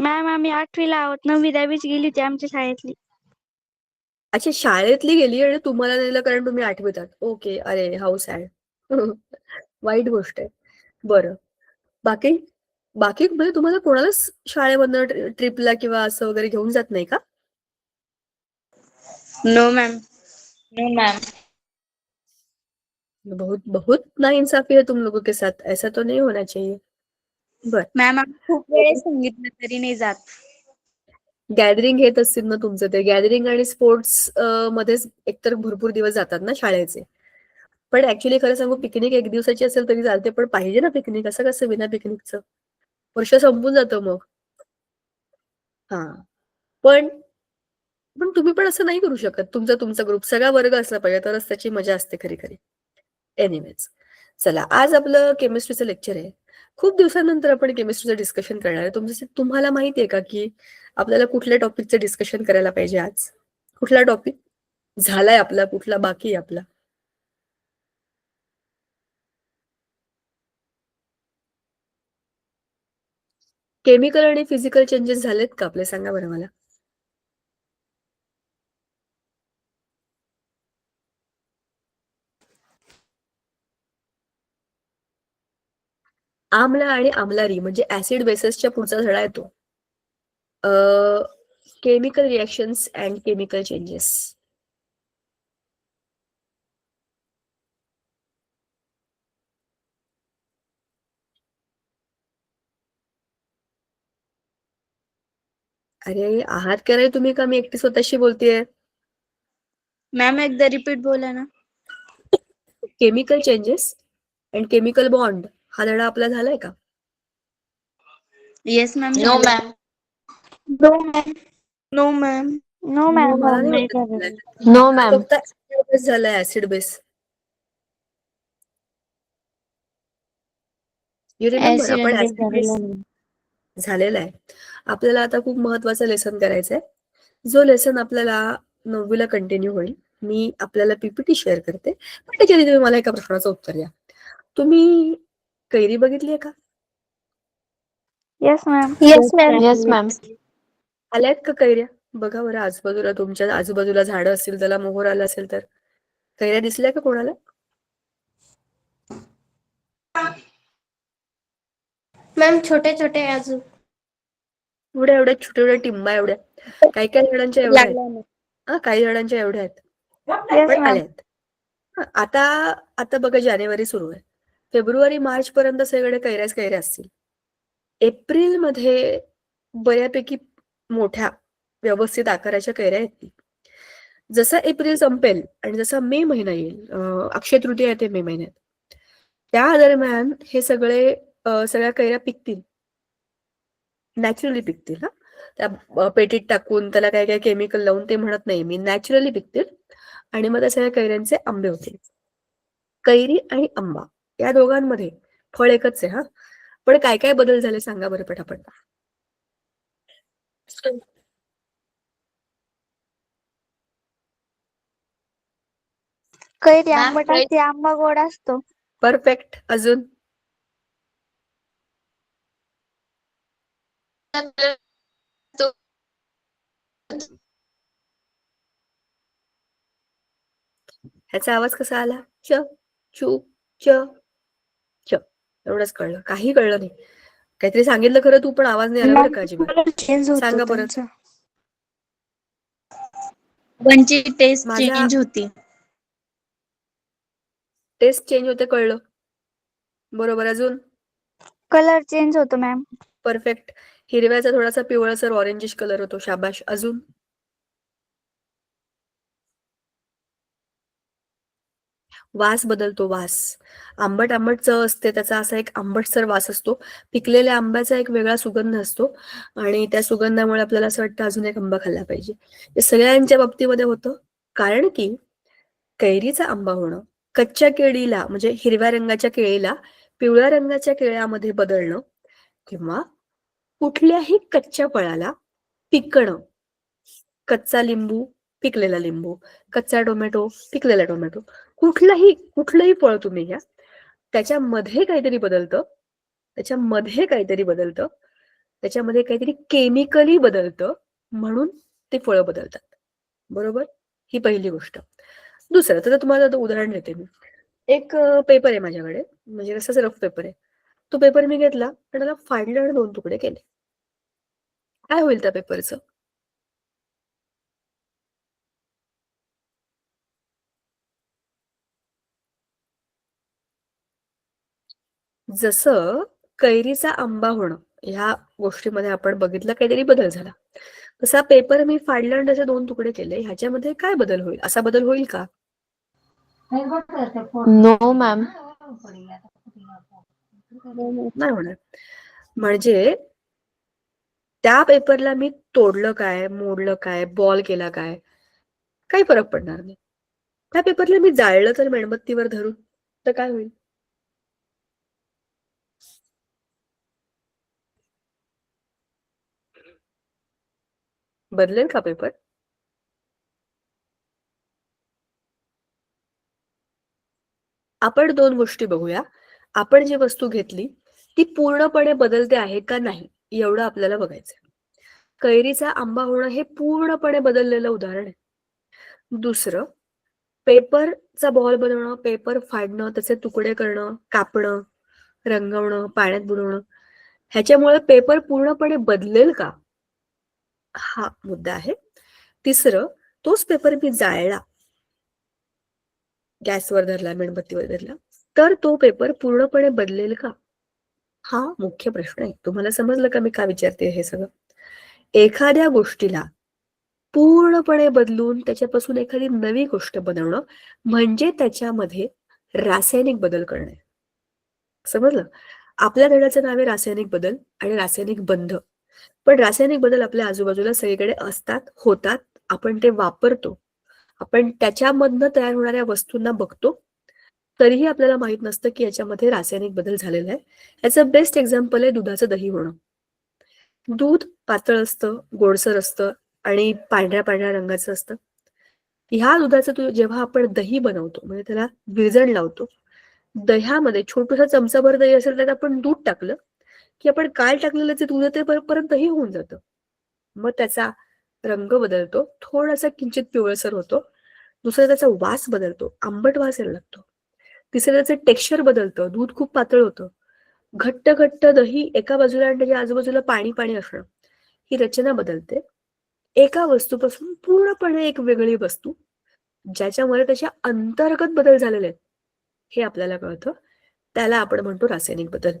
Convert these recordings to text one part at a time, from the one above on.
Ma'am आम्ही 8वीला आहोत. 9वी 10वीच गेली होती आमच्या शाळेतली. अच्छा, शाळेतली गेली आणि तुम्हाला नेलं कारण तुम्ही 8वीत आहात. ओके. अरे हाऊ सॅड. वाईट गोष्ट आहे. बरं. बाकी बाकी म्हणजे तुम्हाला कोणालाच शाळेमधनं ट्रिपला किंवा असं वगैरे घेऊन जात नाही का? No ma'am. No ma'am. बहुत बहुत नाइंसाफी है तुम लोगों के साथ. ऐसा तो नहीं होना चाहिए. बर. मॅम आम्ही खूप वेळेस सांगितलं तरी नाही जात. गॅदरिंग घेत असतील ना तुमचं ते. गॅदरिंग आणि स्पोर्ट्स मध्येच एकतर भरपूर दिवस जातात ना शाळेचे. पण ऍक्च्युली खरं सांगू, पिकनिक 1 दिवसाची असेल तरी चालते, पण पाहिजे ना पिकनिक. असं कसं बिना पिकनिकचं वर्ष संपून जातं मग. हा. पण पण तुम्ही पण असं नाही करू शकत. तुमचा ग्रुप सगळा वर्ग असला पाहिजे, तरच त्याची मजा असते खरी खरी. एनिवेज, चला आज आपलं केमिस्ट्रीचं लेक्चर आहे. खूप दिवसानंतर आपण केमिस्ट्रीचं डिस्कशन करणार आहे. तुम्हाला माहिती आहे का की आपल्याला कुठल्या टॉपिकचं डिस्कशन करायला पाहिजे आज? कुठला टॉपिक झालाय आपला, कुठला बाकी आहे आपला? केमिकल आणि फिजिकल चेंजेस झालेत का आपले? सांगा बरं मला. आम्ल आणि आम्लारी म्हणजे ऍसिड बेसेसच्या पुढचा धडा येतो. Chemical reactions and chemical changes. अरे आहात का रे तुम्ही, का मी एकटी स्वतःशी बोलतेय? मॅम एकदा रिपीट बोला ना. Chemical changes and chemical bond हा धडा आपला झालाय का? Yes ma'am. No ma'am. No ma'am. No ma'am. No ma'am. मला नाही नाही वाटत झालं. झालाय. No ma'am. फक्त ऍसिड बेस झालाय, acid base. You remember acid आपण आणि बेस ऍसिड बेस झालेलं नाही. झालेला आहे. आपल्याला आता खूप महत्वाचं लेसन करायचंय. जो लेसन आपल्याला 9वीला कंटिन्यू होईल. मी आपल्याला पीपीटी शेअर करते, पण त्याच्या आधी तुम्ही मला एका प्रश्नाचं उत्तर द्या. तुम्ही कैरी बघितली आहे का? Yes ma'am. Yes ma'am. Yes ma'am. आल्यात का कैऱ्या? बघा बरं आजूबाजूला, तुमच्या आजूबाजूला झाडं असतील, त्याला मोहर आला असेल तर. कैऱ्या दिसल्या का कोणाला? मॅम छोटे छोटे अजून. एवढ्या एवढ्या छोट्या छोट्या टिंबा एवढ्या. काही काही जणांच्या एवढ्या आहेत. लागला ना. काही जणांच्या एवढ्या आहेत, येस पण मॅम. आल्यात. आता आता बघा जानेवारी सुरू आहे. फेब्रुवारी मार्च पर्यंत सगळीकडे कैऱ्याच कैऱ्या असतील. एप्रिल मध्ये बऱ्यापैकी मोठ्या व्यवस्थित आकाराच्या कैऱ्या येतील. जसा एप्रिल संपेल आणि जसा मे महिना येईल, अक्षय तृतीया येते मे महिन्यात, त्या दरम्यान हे सगळ्या कैऱ्या पिकतील. नॅचरली पिकतील. हा, त्या पेटीत टाकून त्याला काय काय केमिकल लावून ते म्हणत नाही मी. नॅचरली पिकतील आणि मग त्या सगळ्या कैऱ्यांचे आंबे होतील. कैरी आणि आंबा या दोघांमध्ये फळ एकच आहे. हा, पण काय काय बदल झाले सांगा बरं पटापट. कैरी मॅम, आंबट असते, आंबा गोड असतो. परफेक्ट. अजून? ह्याचा आवाज कसा आला? च चू च च. एवढंच कळलं, काही कळलं नाही. काहीतरी सांगितलं खरं तू, पण आवाज नाही आला बरं का अजिबात. कलर चेंज होतो सांगा परत. त्यांचा. वनची टेस्ट माझा चेंज होती. टेस्ट चेंज होते, कळलं. बरोबर. अजून? कलर चेंज होतो मॅम. परफेक्ट. हिरव्याचा थोडासा पिवळसर ऑरेंजिश कलर होतो. शाबाश. अजून? वास बदलतो. वास आंबट आंबट चव असते, त्याचा असा एक आंबटसर वास असतो. पिकलेल्या आंब्याचा एक वेगळा सुगंध असतो आणि त्या सुगंधामुळे आपल्याला असं वाटतं अजून एक आंबा खाल्ला पाहिजे. हे सगळ्यांच्या बाबतीमध्ये होतं, कारण की कैरीचा आंबा होणं, कच्च्या केळीला म्हणजे हिरव्या रंगाच्या केळीला पिवळ्या रंगाच्या केळ्यामध्ये बदलणं, किंवा कुठल्याही कच्च्या फळाला पिकणं. कच्चा लिंबू, पिकलेला लिंबू, कच्चा टोमॅटो, पिकलेला टोमॅटो, कुठलंही फळ तुम्ही घ्या, त्याच्यामध्ये काहीतरी बदलतं. त्याच्यामध्ये काहीतरी केमिकली बदलतं म्हणून ते फळं बदलतात. बरोबर? ही पहिली गोष्ट. दुसरं तर तुम्हाला आता उदाहरण देते मी. एक पेपर आहे माझ्याकडे, म्हणजे कसाच रफ पेपर आहे. तो पेपर मी घेतला आणि त्याला फाडलं आणि 2 तुकडे केले. काय होईल त्या पेपरचं? जसं कैरीचा आंबा होणं ह्या गोष्टीमध्ये आपण बघितलं काहीतरी बदल झाला. तसा पेपर मी फाडला आणि त्याचे 2 तुकडे केले. ह्याच्यामध्ये काय बदल होईल? असा बदल होईल का? No, ma'am. नाही होणार. म्हणजे त्या पेपरला मी तोडलं काय, मोडलं काय, बॉल केला काय, काही फरक पडणार नाही. त्या पेपरला मी जाळलं तर मेणबत्तीवर धरून तर काय होईल? बदलेल का पेपर? आपण 2 गोष्टी बघूया. आपण जी वस्तू घेतली ती पूर्णपणे बदलते आहे का नाही एवढं आपल्याला बघायचंय. कैरीचा आंबा होणं हे पूर्णपणे बदललेलं उदाहरण आहे. दुसरं, पेपरचा बॉल बनवणं, पेपर फाडणं, त्याचे तुकडे करणं, कापणं, रंगवणं, पाण्यात बुडवणं, ह्याच्यामुळे पेपर पूर्णपणे बदलेल का? हा मुद्दा आहे. तिसरं, तोच पेपर मी जाळला, गॅसवर धरला, मेणबत्तीवर धरला, तर तो पेपर पूर्णपणे बदलेल का? हा मुख्य प्रश्न आहे. तुम्हाला समजलं का मी का विचारते हे सगळं? एखाद्या गोष्टीला पूर्णपणे बदलून त्याच्यापासून एखादी नवी गोष्ट बनवणं म्हणजे त्याच्यामध्ये रासायनिक बदल करणे. समजलं? आपल्या धड्याचं नाव आहे रासायनिक बदल आणि रासायनिक बंध. पण रासायनिक बदल आपल्या आजूबाजूला सगळीकडे असतात, होतात. आपण ते वापरतो. आपण त्याच्यामधनं तयार होणाऱ्या वस्तूंना बघतो. तरीही आपल्याला माहित नसतं की याच्यामध्ये रासायनिक बदल झालेला आहे. याचं बेस्ट एक्झाम्पल आहे दुधाचं दही होणं. दूध पातळ असतं, गोडसर असतं आणि पांढऱ्या पांढऱ्या रंगाचं असतं. ह्या दुधाचं जेव्हा आपण दही बनवतो म्हणजे त्याला विरजण लावतो, दह्यामध्ये छोटासा चमचाभर दही असेल त्यात आपण दूध टाकलं की आपण काल टाकलेलं जे दूध आहे ते परत दही होऊन जातं. मग त्याचा रंग बदलतो, थोडासा किंचित पिवळसर होतो. दुसरा त्याचा वास बदलतो, आंबट वास यायला लागतो. तिसरं त्याचं टेक्स्चर बदलतं, दूध खूप पातळ होतं. घट्ट घट्ट दही एका बाजूला आणि त्याच्या आजूबाजूला पाणी पाणी असणं, ही रचना बदलते. एका वस्तूपासून पूर्णपणे एक वेगळी वस्तू ज्याच्यामुळे त्याच्या अंतर्गत बदल झालेले आहेत हे आपल्याला कळतं. त्याला आपण म्हणतो रासायनिक बदल.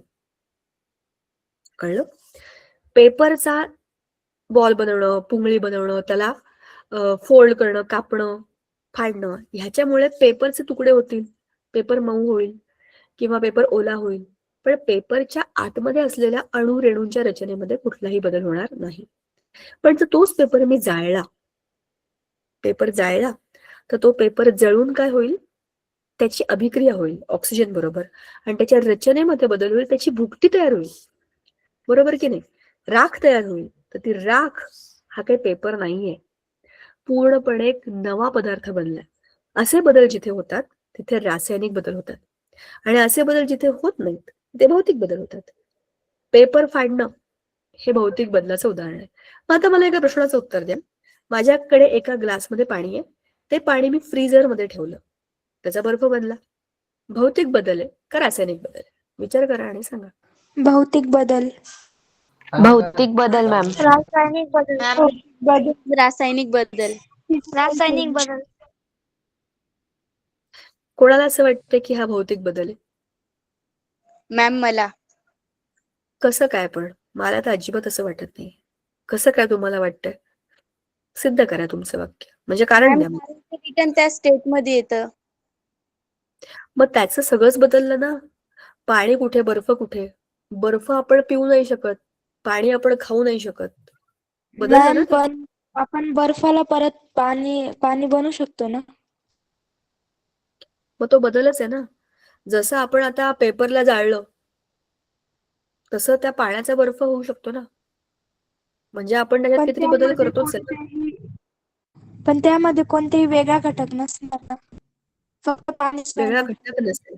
कळलं? पेपरचा बॉल बनवणं, पुंगळी बनवणं, त्याला फोल्ड करणं, कापणं, फाडणं, ह्याच्यामुळे पेपरचे तुकडे होतील, पेपर मऊ होईल किंवा पेपर ओला होईल. पण पेपरच्या आतमध्ये असलेल्या अणु रेणूंच्या रचनेमध्ये कुठलाही बदल होणार नाही. पण जर तोच पेपर मी जाळला, पेपर जाळला तर तो पेपर जळून काय होईल? त्याची अभिक्रिया होईल ऑक्सिजन बरोबर आणि त्याच्या रचनेमध्ये बदल होईल, त्याची भुकटी तयार होईल. बरोबर की नाही? राख तयार होईल. तर ती राख हा काही पेपर नाहीये, पूर्णपणे एक नवा पदार्थ बनलाय. असे बदल जिथे होतात तिथे रासायनिक बदल होतात आणि असे बदल जिथे होत नाहीत ते भौतिक बदल होतात. पेपर फाडणं हे भौतिक बदलाचं उदाहरण आहे. मग आता मला एका प्रश्नाचं उत्तर द्या. माझ्याकडे एका ग्लासमध्ये पाणी आहे, ते पाणी मी फ्रीझरमध्ये ठेवलं, त्याचा बर्फ बनला. भौतिक बदल आहे का रासायनिक बदल आहे? विचार करा आणि सांगा. भौतिक बदल. भौतिक बदल, मॅम. रासायनिक बदल. रासायनिक बदल. रासायनिक बदल. कोणाला असं वाटतं की हा भौतिक बदल आहे? मॅम मला. कसं काय पण? मला तर अजिबात असं वाटत नाही. कसं काय तुम्हाला वाटतंय? सिद्ध करा तुमचं वाक्य, म्हणजे कारण द्या. रिटर्न त्या स्टेट मध्ये येतं. मग त्याचं सगळंच बदललं ना. पाणी कुठे, बर्फ कुठे? बर्फ आपण पिऊ नाही शकत, पाणी आपण खाऊ नाही शकत. बदललं ना मॅम ते. पण आपण बर्फाला परत पाणी बनवू शकतो ना. मग तो बदलच आहे ना. जसं आपण आता पेपरला जाळलं तसं त्या पाण्याचा बर्फ होऊ शकतो ना. म्हणजे आपण त्याच्यात पण काहीतरी बदल त्यामध्ये करतोच आहे ना. पण त्यामध्ये कोणतेही वेगळा घटक नसणार ना, फक्त पाणीच वेगळा राहणार. घटक नसेल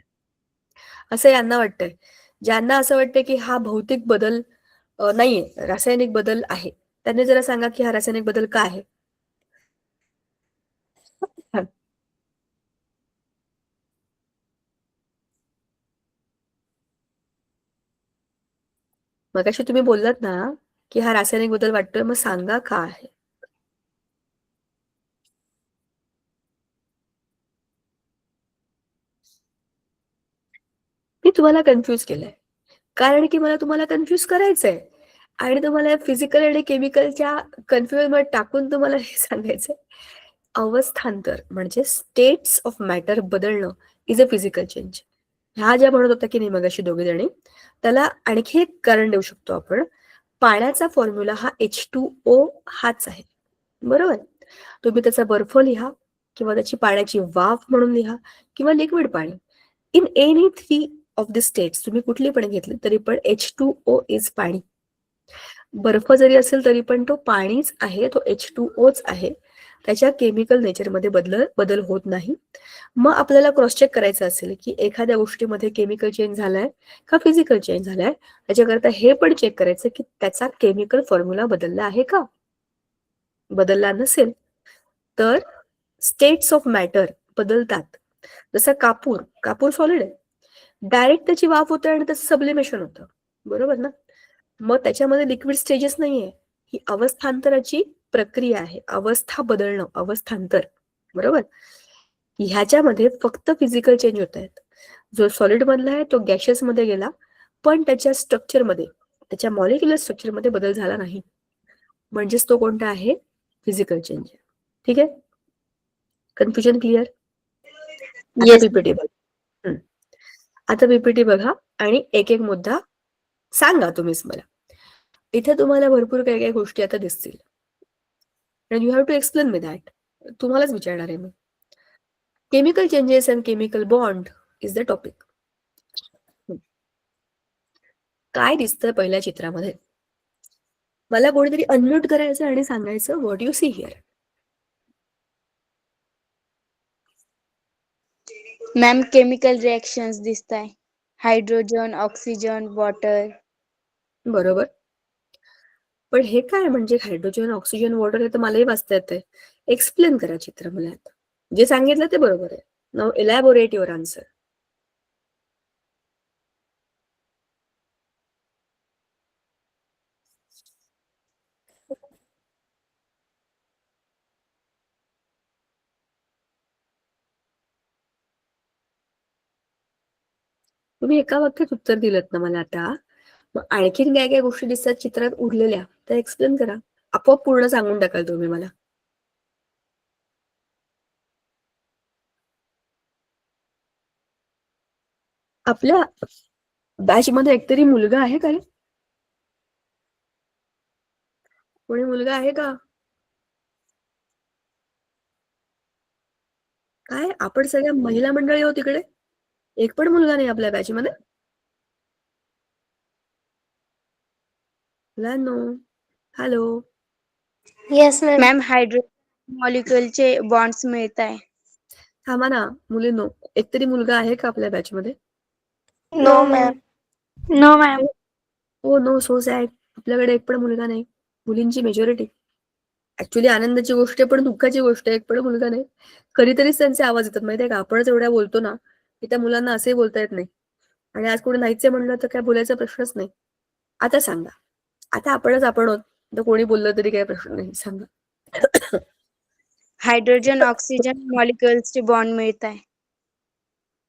असं यांना वाटतंय. ज्यांना असं वाटतंय की हा भौतिक बदल नाहीये, रासायनिक बदल आहे. त्यांनी जरा सांगा की हा रासायनिक बदल काय आहे? मगाशी तुम्ही बोललात ना की हा रासायनिक बदल वाटतोय, मग सांगा काय आहे? मी तुम्हाला कन्फ्यूज केलंय, कारण की मला तुम्हाला कन्फ्यूज करायचंय आणि तुम्हाला फिजिकल आणि केमिकलच्या कन्फ्युजन मध्ये टाकून तुम्हाला हे सांगायचंय. अवस्थांतर म्हणजे स्टेट्स ऑफ मॅटर बदलणं इज अ फिजिकल चेंज. ह्या ज्या म्हणत होत्या की नाही मगाशी दोघे जणी, त्याला आणखी एक कारण देऊ शकतो आपण. पाण्याचा फॉर्म्युला हा H2O हाच आहे, बरोबर? तुम्ही त्याचा बर्फ लिहा किंवा त्याची पाण्याची वाफ म्हणून लिहा किंवा लिक्विड पाणी. In any 3 of the states तुम्ही कुठली पण घेतली तरी पण H2O इज पाणी. बर्फ जरी असेल तरी पण तो पाणीच आहे, तो H2Oच आहे. त्याच्या केमिकल नेचरमध्ये बदल होत नाही. मग आपल्याला क्रॉस चेक करायचं असेल की एखाद्या गोष्टीमध्ये केमिकल चेंज झालाय का फिजिकल चेंज झालाय, त्याच्याकरता हे पण चेक करायचं की त्याचा केमिकल फॉर्म्युला बदलला आहे का. बदलला नसेल तर स्टेट्स ऑफ मॅटर बदलतात. जसं कापूर सॉलिड आहे, डायरेक्ट त्याची वाफ होते आणि त्याचं सबलिमेशन होतं, बरोबर ना? मग त्याच्यामध्ये लिक्विड स्टेजेस नाहीये, ही अवस्थांतराची प्रक्रिया आहे. अवस्था बदलणं, अवस्थांतर, बरोबर? ह्याच्यामध्ये फक्त फिजिकल चेंज होत आहेत. जो सॉलिड मधला आहे तो गॅशियस मध्ये गेला, पण त्याच्या स्ट्रक्चरमध्ये, त्याच्या मॉलिक्युलर स्ट्रक्चरमध्ये बदल झाला नाही. म्हणजेच तो कोणता आहे? Physical change. ठीक आहे, कन्फ्युजन क्लिअर? आता पीपीटी बघा. आता पीपीटी बघा आणि एक एक मुद्दा सांगा तुम्हीच मला. इथे तुम्हाला भरपूर काही काही गोष्टी आता दिसतील and you have to explain me that. तुम्हालाच विचारणार आहे मी. Chemical changes and chemical bond is the topic. काय दिसतं पहिल्या चित्रामध्ये? मला कोणीतरी अनम्यूट करायचं आणि सांगायचं what you see here. Ma'am chemical reactions दिसत आहे. Hydrogen, oxygen, water. बरोबर, पण हे काय म्हणजे हायड्रोजन, ऑक्सिजन, वॉटर? हे तर मलाही वाचता येते. एक्सप्लेन करा चित्र मला. आता जे सांगितलं ते बरोबर आहे. Now elaborate your answer. तुम्ही एका वाक्यात उत्तर दिलं ना मला आता. मग आणखीन काय काय गोष्टी दिसतात चित्रात उरलेल्या, त्या एक्सप्लेन करा. आपोआप पूर्ण सांगून टाकाल तुम्ही मला. आपल्या बॅच मध्ये एकतरी मुलगा आहे का रे? कोणी मुलगा आहे का? काय आपण सगळ्या महिला मंडळी आहोत तिकडे, एक पण मुलगा नाही आपल्या बॅच मध्ये? मुलांनो, hello. Yes ma'am. Ma'am hydrogen मॉलिक्युलचे बॉन्ड्स मिळत आहे. थांबा ना मुलींनो, एकतरी मुलगा आहे का आपल्या बॅच मध्ये? No ma'am. No ma'am. Oh no, so sad. आपल्याकडे एक पण मुलगा नाही. मुलींची मेजॉरिटी. ऍक्च्युली आनंदाची गोष्ट आहे पण दुःखाची गोष्ट आहे, एक पण मुलगा नाही. कधीतरीच त्यांचे आवाज येतात माहितीये का. आपणच एवढ्या बोलतो ना की त्या मुलांना असे बोलता येत नाही. आणि आज कोणी नाहीचे म्हणलं तर काय बोलायचा प्रश्नच नाही. आता सांगा, आता आपण आहोत तर कोणी बोललं तरी काही प्रश्न नाही. सांगा. हायड्रोजन, ऑक्सिजन मॉलिक्युल्सचे बॉन्ड मिळत आहे.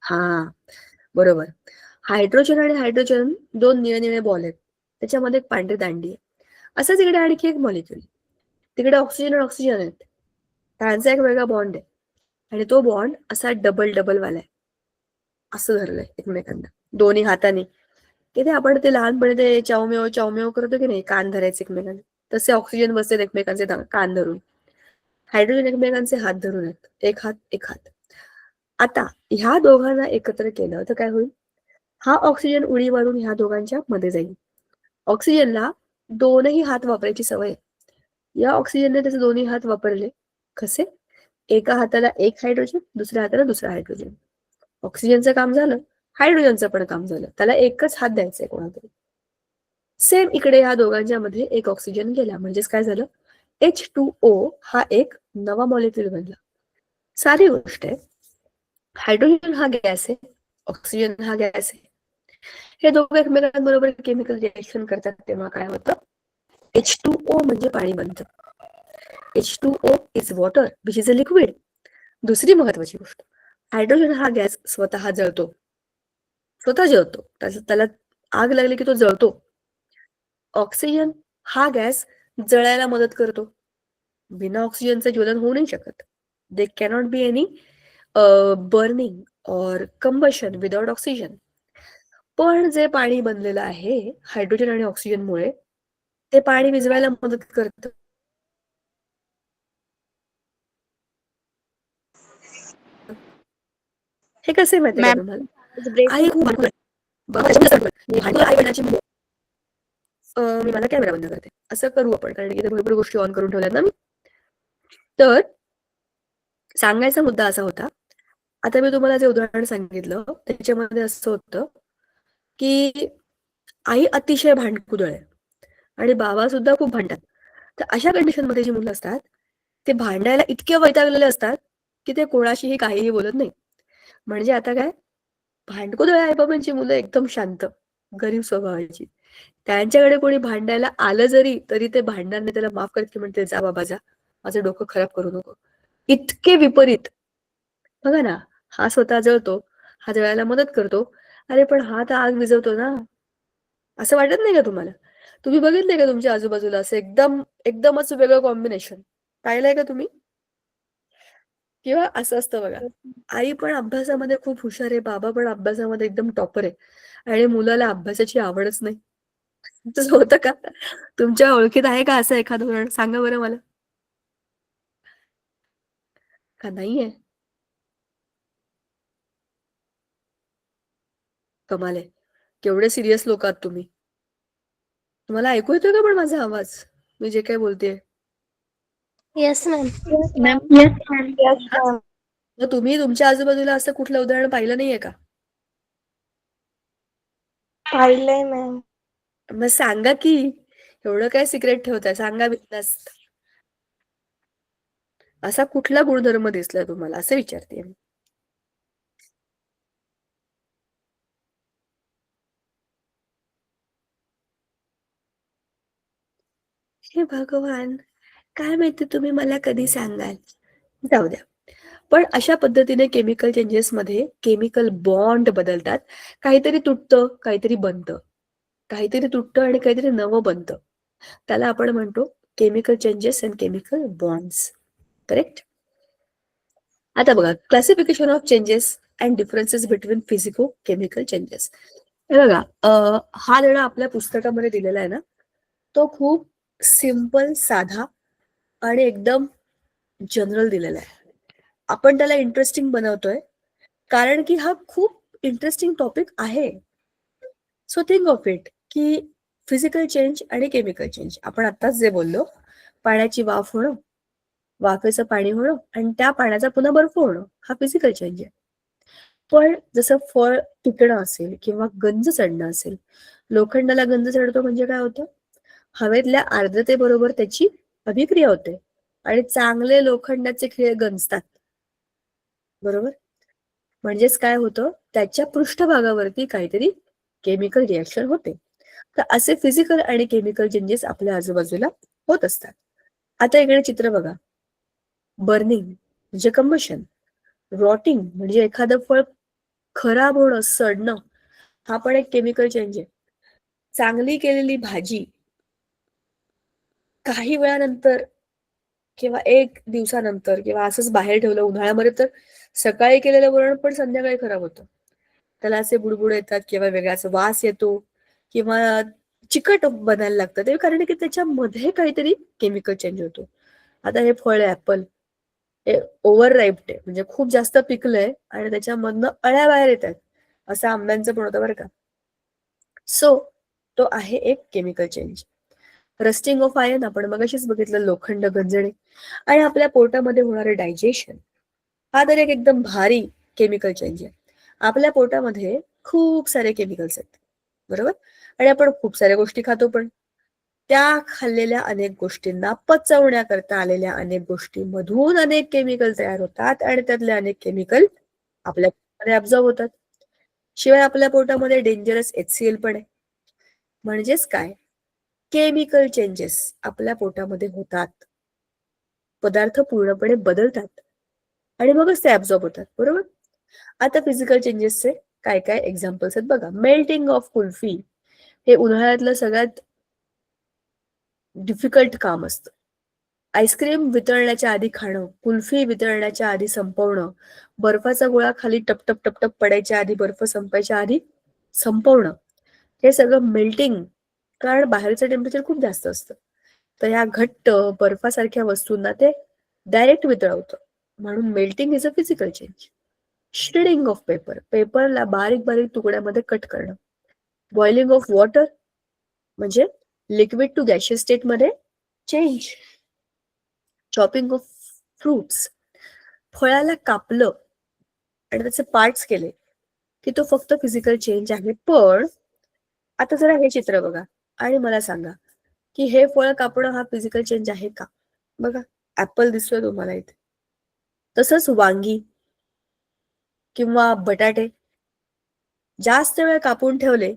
हा, बरोबर. हायड्रोजन आणि हायड्रोजन दोन निळे निळे बॉल आहेत, त्याच्यामध्ये एक पांढरी दांडी आहे. असंच इकडे आणखी एक मॉलिक्युल, तिकडे ऑक्सिजन आणि ऑक्सिजन आहेत, त्यांचा एक वेगळा बॉन्ड आहे आणि तो बॉन्ड असा डबल डबल वाला आहे. असं धरलंय एकमेकांना दोन्ही हाताने. की ते आपण ते लहानपणी ते चावमेव चावमेव करतो की नाही, कान धरायचे एकमेकांना, तसे ऑक्सिजन बसते एकमेकांचे कान धरून. हायड्रोजन एकमेकांचे हात धरून आहेत, एक हात एक हात. आता ह्या दोघांना एकत्र केलं तर काय होईल? हा ऑक्सिजन उडी मारून ह्या दोघांच्या मध्ये जाईल. ऑक्सिजनला दोनही हात वापरायची सवय आहे. या ऑक्सिजनने त्याचे दोन्ही हात वापरले. कसे? एका हाताला एक हायड्रोजन, दुसऱ्या हाताला दुसरा हायड्रोजन. ऑक्सिजनचं काम झालं, हायड्रोजनचं पण काम झालं. त्याला एकच हात द्यायचंय कोणातरी. सेम इकडे या दोघांच्या मध्ये एक ऑक्सिजन गेला, म्हणजेच काय झालं, H2O हा एक नवा मॉलिक्यूल बनला. सारी गोष्ट आहे. हायड्रोजन हा गॅस आहे, ऑक्सिजन हा गॅस आहे. हे दोघे एकमेकांबरोबर केमिकल रिएक्शन करतात तेव्हा काय होतं, H2O म्हणजे पाणी बनतं. H2O is water which is a liquid. दुसरी महत्वाची गोष्ट, हायड्रोजन हा गॅस स्वतः जळतो, स्वतः जळतो, त्याला आग लागली की तो जळतो. ऑक्सिजन हा गॅस जळायला मदत करतो. बिना ऑक्सिजनचं ज्वलन होऊ नाही शकत. दे कॅनॉट बी एनी बर्निंग और कंबशन विदाउट ऑक्सिजन. पण जे पाणी बनलेलं आहे हायड्रोजन आणि ऑक्सिजनमुळे, ते पाणी विझवायला मदत करतं. हे कसे माहितीये का मॅम तुम्हाला? आई खूप भांडखोर आहे. भांडखोर आई वडिलांची मुलं. मी मला कॅमेरा बंद करते. असं करू आपण, कारण इथे भरपूर गोष्टी ऑन करून ठेवल्यात ना मी. तर सांगायचा मुद्दा असा होता, आता मी तुम्हाला जे उदाहरण सांगितलं त्याच्यामध्ये असं होतं की आई अतिशय भांडकुदळ आहे आणि बाबा सुद्धा खूप भांडतात. तर अशा कंडिशन मध्ये जी मुलं असतात ते भांडायला इतके वैतागलेले असतात की ते कोणाशीही काहीही बोलत नाही. म्हणजे आता काय, भांडकुदळ आई बाबांची मुलं एकदम शांत, गरीब स्वभावाची. त्यांच्याकडे कोणी भांडायला आलं जरी तरी ते भांडणाने त्याला माफ करते, म्हणते जा बाबा जा, माझं डोकं खराब करू नको. इतके विपरीत. बघा ना, हा स्वतः जळतो, हा जळायला मदत करतो, अरे पण हा तर आग विझवतो ना. असं वाटत नाही का तुम्हाला? तुम्ही बघितलंय का तुमच्या आजूबाजूला असं एकदमच वेगळं कॉम्बिनेशन पाहिलंय का तुम्ही? किंवा असं असतं बघा, आई पण अभ्यासामध्ये खूप हुशार आहे, बाबा पण अभ्यासामध्ये एकदम टॉपर आहे आणि मुलाला अभ्यासाची आवडच नाही. तसं होतं का? तुमच्या ओळखीत आहे का असं एखादं उदाहरण? सांगा बरं मला. का नाहीये? कमाल आहे. केवढे सिरियस लोक आहात तुम्ही. तुम्हाला ऐकू येतोय का पण माझा आवाज, मी जे काय बोलतेय? Yes, ma'am. मॅम मग तुम्ही तुमच्या आजूबाजूला असं कुठलं उदाहरण पाहिलं नाहीये का? पाहिलंय मॅम. मग सांगा की, एवढं काय सिक्रेट ठेवताय, सांगा बिंदास्त. असा कुठला गुणधर्म दिसलाय तुम्हाला असं विचारते मी. हे भगवान, काय माहिती, तुम्ही मला कधी सांगाल. जाऊ द्या. पण अशा पद्धतीने केमिकल चेंजेस मध्ये केमिकल बॉन्ड बदलतात. काहीतरी तुटतं, काहीतरी बनतं, काहीतरी तुटतं आणि काहीतरी नवं बनतं. त्याला आपण म्हणतो chemical changes and chemical bonds. Correct? आता बघा, classification of changes and differences between physico chemical changes. हे बघा, हा धडा आपल्या पुस्तकामध्ये दिलेला आहे ना, तो खूप सिंपल, साधा आणि एकदम जनरल दिलेला आहे. आपण त्याला इंटरेस्टिंग बनवतोय कारण की हा खूप इंटरेस्टिंग टॉपिक आहे. सो थिंक ऑफ इट की फिजिकल चेंज आणि केमिकल चेंज, आपण आत्ताच जे बोललो, पाण्याची वाफ होणं, वाफेचं पाणी होणं आणि त्या पाण्याचा पुन्हा बर्फ होणं, हा फिजिकल चेंज आहे. पण जसं फळ तुटणं असेल किंवा गंज चढणं असेल, लोखंडाला गंज चढतो म्हणजे काय होतं, हवेतल्या आर्द्रतेबरोबर त्याची अभिक्रिया होते आणि चांगले लोखंडाचे खिळे गंजतात. बरोबर? म्हणजेच काय होतं, त्याच्या पृष्ठभागावरती काहीतरी केमिकल रिएक्शन होते. तर असे फिजिकल आणि केमिकल चेंजेस आपल्या आजूबाजूला होत असतात. आता इकडे चित्र बघा. बर्निंग म्हणजे कंबशन, रॉटिंग म्हणजे एखादं फळ खराब होणं, सडणं, हा पण एक केमिकल चेंज आहे. चांगली केलेली भाजी काही वेळानंतर किंवा एक दिवसानंतर किंवा असंच बाहेर ठेवलं उन्हाळ्यामध्ये, तर सकाळी केलेलं वरण पण संध्याकाळी खराब होतं. त्याला असे बुडबुड येतात किंवा वेगळाच वास येतो किंवा चिकट बनायला लागतं. ते कारण की त्याच्यामध्ये काहीतरी केमिकल चेंज होतो. आता हे फळ आहे ऍपल, हे ओव्हर राईप्ड आहे, म्हणजे खूप जास्त पिकलंय आणि त्याच्यामधनं अळ्या बाहेर येत आहेत. असं आंब्यांचं पण होतं बरं का. सो तो आहे एक chemical change. Rusting of iron आपण मगाशीच बघितलं, लोखंड गंजणे आणि आपल्या पोटामध्ये होणारे डायजेशन, हा तर एक एकदम भारी केमिकल चेंज आहे. आपल्या पोटामध्ये खूप सारे केमिकल्स आहेत, बरोबर? आणि आपण खूप साऱ्या गोष्टी खातो, पण त्या खाल्लेल्या अनेक गोष्टींना पचवण्याकरता आलेल्या अनेक गोष्टींमधून अनेक केमिकल तयार होतात आणि त्यातले अनेक केमिकल आपल्या पोटामध्ये ऍब्झॉर्ब होतात. शिवाय आपल्या पोटामध्ये डेंजरस HCl पण आहे. म्हणजेच काय, केमिकल चेंजेस आपल्या पोटामध्ये होतात, पदार्थ पूर्णपणे बदलतात आणि मगच ते ऍब्झॉर्ब होतात. बरोबर. आता फिजिकल चेंजेसचे काय काय एक्झाम्पल्स आहेत बघा. मेल्टिंग ऑफ कुल्फी हे उन्हाळ्यातलं सगळ्यात डिफिकल्ट काम असतं. आईस्क्रीम वितळण्याच्या आधी खाणं, कुल्फी वितळण्याच्या आधी संपवणं, बर्फाचा गोळा खाली टपटप टपटप पडायच्या आधी, बर्फ संपायच्या आधी संपवणं, हे सगळं मेल्टिंग, कारण बाहेरचं टेम्परेचर खूप जास्त असतं. तर ह्या घट्ट बर्फासारख्या वस्तूंना ते डायरेक्ट वितळवतं. म्हणून melting is a physical change. Shredding of paper, पेपरला बारीक बारीक तुकड्यामध्ये कट करणं. बॉइलिंग ऑफ वॉटर म्हणजे लिक्विड टू गॅशियस स्टेटमध्ये चेंज. चॉपिंग ऑफ फ्रुट्स, फळाला कापलं आणि त्याचे पार्ट्स केले की तो फक्त फिजिकल चेंज आहे. पण आता जरा हे चित्र बघा आणि मला सांगा की हे फळ कापणं हा फिजिकल चेंज आहे का? बघा, ऍपल दिसतोय तुम्हाला इथे. तसंच वांगी किंवा बटाटे जास्त वेळ कापून ठेवले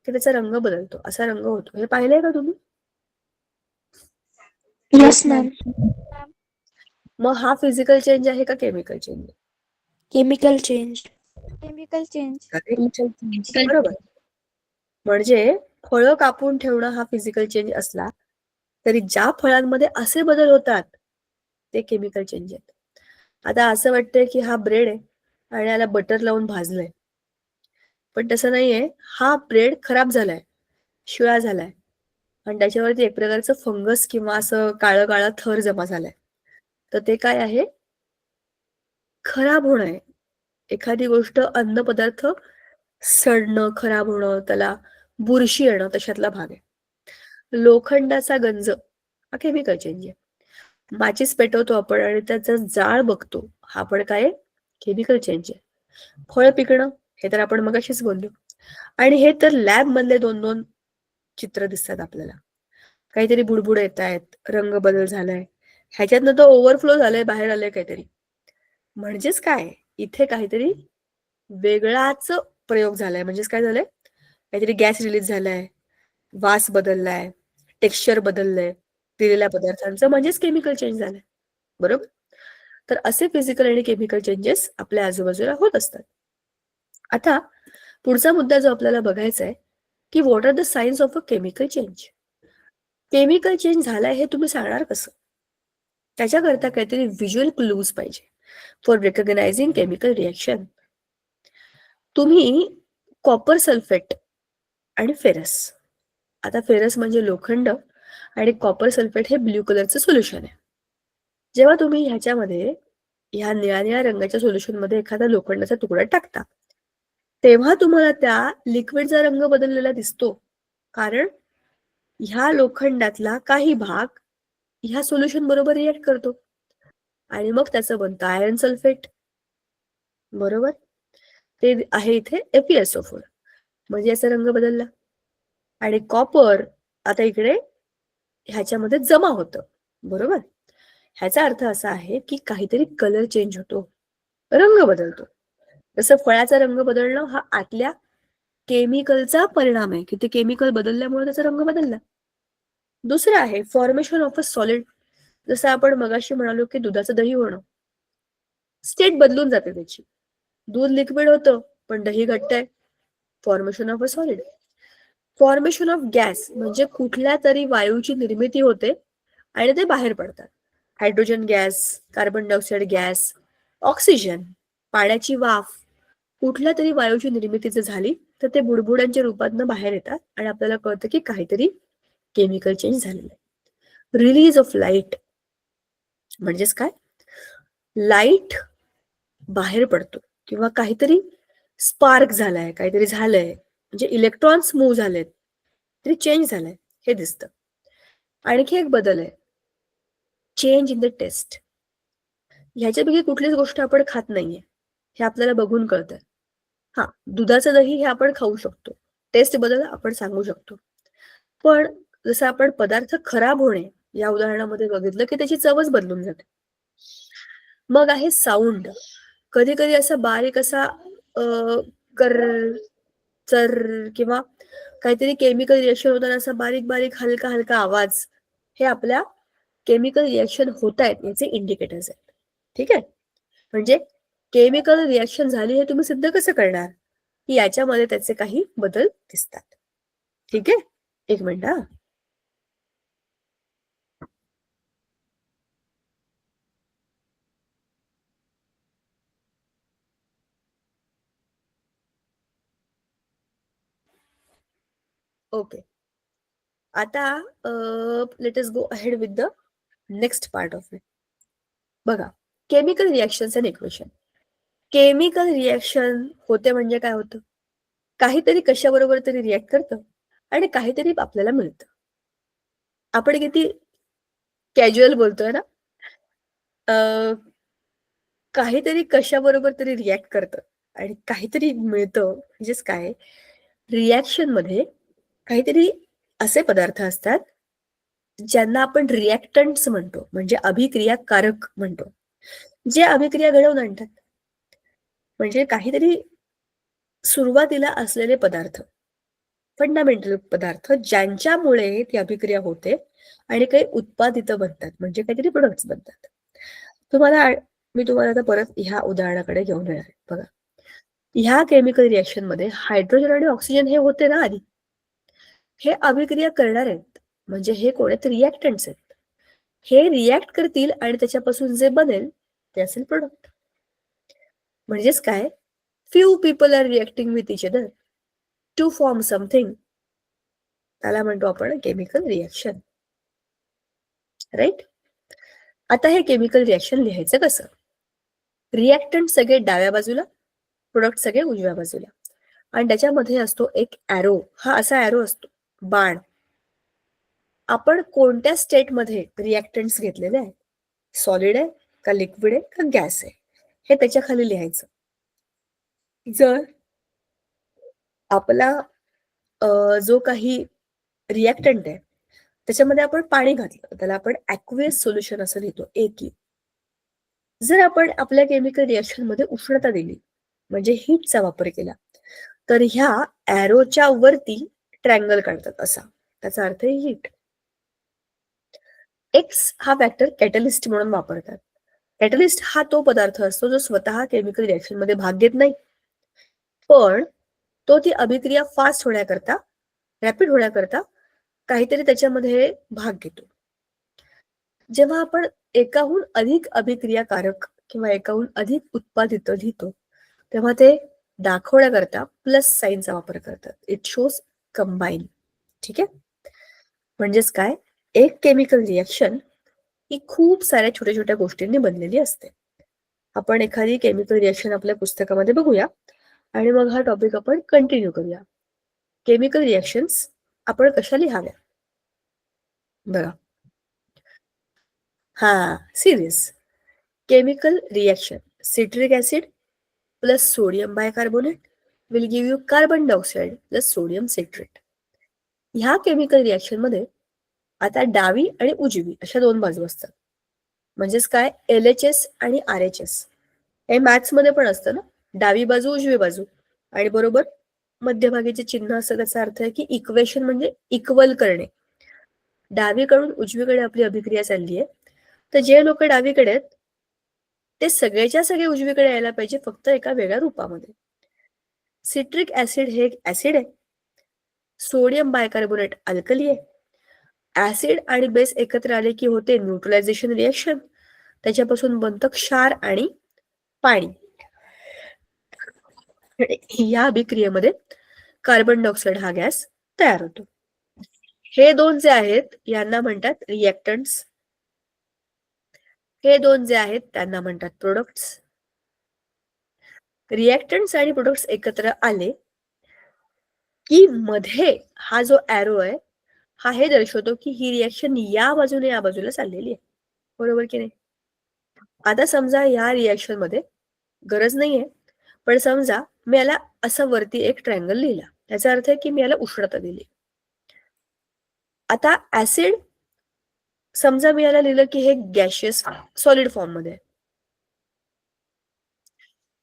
की त्याचा रंग बदलतो, असा रंग होतो. हे पाहिलंय का तुम्ही? Yes ma'am. मग हा फिजिकल चेंज आहे का chemical change? Chemical change. Chemical change. बरोबर. म्हणजे फळं कापून ठेवणं हा फिजिकल चेंज असला तरी ज्या फळांमध्ये असे बदल होतात ते केमिकल चेंज आहेत. आता असं वाटतंय की हा ब्रेड आहे आणि याला बटर लावून भाजलंय, पण तसं नाहीये. हा ब्रेड खराब झालाय, शिळा झालाय आणि त्याच्यावरती एक प्रकारचं फंगस किंवा असं काळं काळा थर जमा झालाय. तर ते काय आहे? खराब होणं आहे. एखादी गोष्ट, अन्न पदार्थ सडणं, खराब होणं, त्याला बुरशी येणं, तशातला भाग आहे. लोखंडाचा गंज हा केमिकल चेंज आहे. माचीस पेटवतो आपण आणि त्याचा जाळ बघतो, हा पण काय? केमिकल चेंज आहे. फळ पिकणं हे तर आपण मगाशीच बोललो. आणि हे तर लॅब मधले 2-2 चित्र दिसतात आपल्याला. काहीतरी बुडबुड येत आहेत, रंग बदल झालाय, ह्याच्यातनं तर ओव्हरफ्लो झालंय, बाहेर आलंय काहीतरी. म्हणजेच काय, इथे काहीतरी वेगळाच प्रयोग झालाय. म्हणजेच काय झालंय, काहीतरी गॅस रिलीज झालाय, वास बदललाय, टेक्स्चर बदललंय दिलेल्या पदार्थांचं, म्हणजेच केमिकल चेंज झालंय. बरोबर. तर असे फिजिकल आणि केमिकल चेंजेस आपल्या आजूबाजूला होत असतात. आता पुढचा मुद्दा जो आपल्याला बघायचा आहे की what are the signs of a chemical change. Chemical change झालाय हे तुम्ही सांगणार कसं? त्याच्याकरता काहीतरी व्हिज्युअल क्लूज पाहिजे फॉर रिकॉग्नायझिंग केमिकल रिएक्शन. तुम्ही कॉपर सल्फेट आणि फेरस, आता फेरस म्हणजे लोखंड आणि कॉपर सल्फेट हे ब्ल्यू कलरचं सोल्युशन आहे. जेव्हा तुम्ही ह्याच्यामध्ये, ह्या निळ्या निळ्या रंगाच्या सोल्युशन मध्ये एखादा लोखंडाचा तुकडा टाकता, तेव्हा तुम्हाला त्या लिक्विडचा रंग बदललेला दिसतो, कारण ह्या लोखंडातला काही भाग ह्या सोल्युशन बरोबर रिएक्ट करतो आणि मग त्याचं बनतं आयर्न सल्फेट. बरोबर. ते आहे इथे FeSO4, म्हणजे याचा रंग बदलला. आणि कॉपर आता इकडे ह्याच्यामध्ये जमा होतं. बरोबर. ह्याचा अर्थ असा आहे की काहीतरी कलर चेंज होतो, रंग बदलतो. जसं फळाचा रंग बदलणं हा आतल्या केमिकलचा परिणाम आहे की ते केमिकल बदलल्यामुळे त्याचा रंग बदलला. दुसरं आहे फॉर्मेशन ऑफ अ सॉलिड. जसं आपण मगाशी म्हणालो की दुधाचं दही होणं, स्टेट बदलून जाते त्याची. दूध लिक्विड होतं पण दही घट्ट आहे, formation of a solid. Formation of gas म्हणजे कुठल्या तरी वायूची निर्मिती होते आणि ते बाहेर पडतात. Hydrogen gas, carbon dioxide gas, oxygen, पाण्याची वाफ, कुठल्या तरी वायूची निर्मिती जर झाली तर ते बुडबुड्यांच्या रूपातनं बाहेर येतात आणि आपल्याला कळतं की काहीतरी केमिकल चेंज झालेलं आहे. रिलीज ऑफ लाईट म्हणजेच काय, लाईट बाहेर पडतो किंवा काहीतरी स्पार्क झालाय, काहीतरी झालंय, म्हणजे इलेक्ट्रॉन्स मूव्ह झालेत, तरी चेंज झालाय हे दिसतं. आणखी एक बदल आहे, चेंज इन द टेस्ट. ह्याच्यापैकी कुठलीच गोष्ट आपण खात नाहीये हे आपल्याला बघून कळतंय. हा, दुधाचं दही हे आपण खाऊ शकतो, टेस्ट बद्दल आपण सांगू शकतो. पण जसं आपण पदार्थ खराब होणे या उदाहरणामध्ये बघितलं की त्याची चवच बदलून जाते. मग आहे साऊंड. कधी कधी असा बारीक असा कर चर किंवा काहीतरी केमिकल रिएक्शन होताना असा बारीक बारीक हलका हलका आवाज, हे आपल्या केमिकल रिएक्शन होत आहेत याचे इंडिकेटर्स आहेत. ठीक आहे, म्हणजे केमिकल रिएक्शन झाली हे तुम्ही सिद्ध कसं करणार की याच्यामध्ये त्याचे काही बदल दिसतात. ठीक आहे, एक मिनिट हा. ओके, आता let us go ahead with the next part of it. बघा, chemical reactions and equation. Chemical reaction होते म्हणजे काय होतं, काहीतरी कशाबरोबर तरी रिॲक्ट करतं आणि काहीतरी आपल्याला मिळतं. आपण किती कॅज्युअल बोलतोय ना. काहीतरी कशाबरोबर तरी रिॲक्ट करतं आणि काहीतरी मिळतं. म्हणजेच काय, रिॲक्शन मध्ये काहीतरी असे पदार्थ असतात ज्यांना आपण रिॲक्टंट्स म्हणतो, म्हणजे अभिक्रियाकारक म्हणतो, जे अभिक्रिया घडवून आणतात. म्हणजे काहीतरी सुरुवातीला असलेले पदार्थ, फंडामेंटल पदार्थ, ज्यांच्यामुळे ती अभिक्रिया होते आणि काही उत्पादित बनतात, म्हणजे काहीतरी प्रोडक्ट्स बनतात. मी तुम्हाला आता परत ह्या उदाहरणाकडे घेऊन येणार आहे. बघा, ह्या केमिकल रिएक्शन मध्ये हायड्रोजन आणि ऑक्सिजन हे होते ना आधी, हे अभिक्रिया करणार आहेत, म्हणजे हे कोण आहेत, रिॲक्टंट्स आहेत. हे रिॲक्ट करतील आणि त्याच्यापासून जे बनेल ते असेल प्रोडक्ट. म्हणजेच काय, few people are reacting with each other to form something, त्याला म्हणतो आपण केमिकल रिॲक्शन. राईट. आता हे केमिकल रिॲक्शन लिहायचं कसं. रिॲक्टंट सगळे डाव्या बाजूला, प्रोडक्ट सगळे उजव्या बाजूला, आणि त्याच्यामध्ये असतो एक ॲरो. हा असा ॲरो असतो, बाण. आपण कोणत्या स्टेटमध्ये रिॲक्टंट्स घेतलेले आहेत, सॉलिड आहे का लिक्विड आहे का गॅस आहे, हे त्याच्या खाली लिहायचं. जर आपला जो काही रिॲक्टंट आहे त्याच्यामध्ये आपण पाणी घातलं, त्याला आपण ॲक्वियस सोल्युशन असं लिहितो, AQ. जर आपण आपल्या केमिकल रिॲक्शन मध्ये उष्णता दिली, म्हणजे हीटचा वापर केला, तर ह्या ॲरोच्या वरती ट्रँगल काढतात असा, त्याचा अर्थ आहे हीट. एक्स हा फॅक्टर कॅटलिस्ट म्हणून वापरतात. कॅटलिस्ट हा तो पदार्थ असतो जो स्वतः केमिकल रिॲक्शन मध्ये भाग घेत नाही, पण तो ती अभिक्रिया फास्ट होण्याकरता, रॅपिड होण्याकरता काहीतरी त्याच्यामध्ये भाग घेतो. जेव्हा आपण एकाहून अधिक अभिक्रियाकारक किंवा एकाहून अधिक उत्पादित लिहितो, तेव्हा ते दाखवण्याकरता प्लस साईनचा वापर करतात. It shows combine. ठीक आहे, म्हणजेच काय, एक केमिकल रिॲक्शन ही खूप साऱ्या छोट्या छोट्या गोष्टींनी बनलेली असते. आपण एखादी केमिकल रिॲक्शन आपल्या पुस्तकामध्ये बघूया आणि मग हा टॉपिक आपण कंटिन्यू करूया. केमिकल रिॲक्शन्स आपण कशा लिहाव्या. बघा, हा series chemical reaction, citric acid plus sodium bicarbonate will give you carbon dioxide plus sodium citrate. ह्या केमिकल रिॲक्शन मध्ये आता डावी आणि उजवी अशा दोन बाजू असतात. म्हणजेच काय, LHS आणि RHS. हे मॅथ्स मध्ये पण असतं ना, डावी बाजू उजवी बाजू, आणि बरोबर मध्यभागीचे चिन्ह असतं. त्याचा अर्थ आहे की इक्वेशन म्हणजे इक्वल करणे. डावीकडून उजवीकडे आपली अभिक्रिया चालली आहे, तर जे लोक डावीकडे आहेत ते सगळेच्या सगळे उजवीकडे यायला पाहिजे, फक्त एका वेगळ्या रूपामध्ये. सिट्रिक ऍसिड हे एक ऍसिड आहे, सोडियम बायकार्बोनेट अल्कली आहे. ऍसिड आणि बेस एकत्र आले की होते न्यूट्रलायझेशन रिॲक्शन, त्याच्यापासून बनतं क्षार आणि पाणी. या अभिक्रियेमध्ये कार्बन डायऑक्साइड हा गॅस तयार होतो. हे दोन जे आहेत यांना म्हणतात रिॲक्टंट्स, हे दोन जे आहेत त्यांना म्हणतात प्रोडक्ट्स. रिॲक्टंट्स आणि प्रोडक्ट्स एकत्र आले की मध्ये हा जो ॲरो आहे हा हे दर्शवतो की ही रिॲक्शन या बाजूने या बाजूला चाललेली आहे. बरोबर की नाही. आता समजा या रिॲक्शन मध्ये गरज नाहीये, पण समजा मी याला असं वरती एक ट्रायंगल लिहिला, याचा अर्थ आहे की मी याला उष्णता दिली. आता ऍसिड समजा मी याला लिहिलं की हे गॅशियस सॉलिड फॉर्म मध्ये,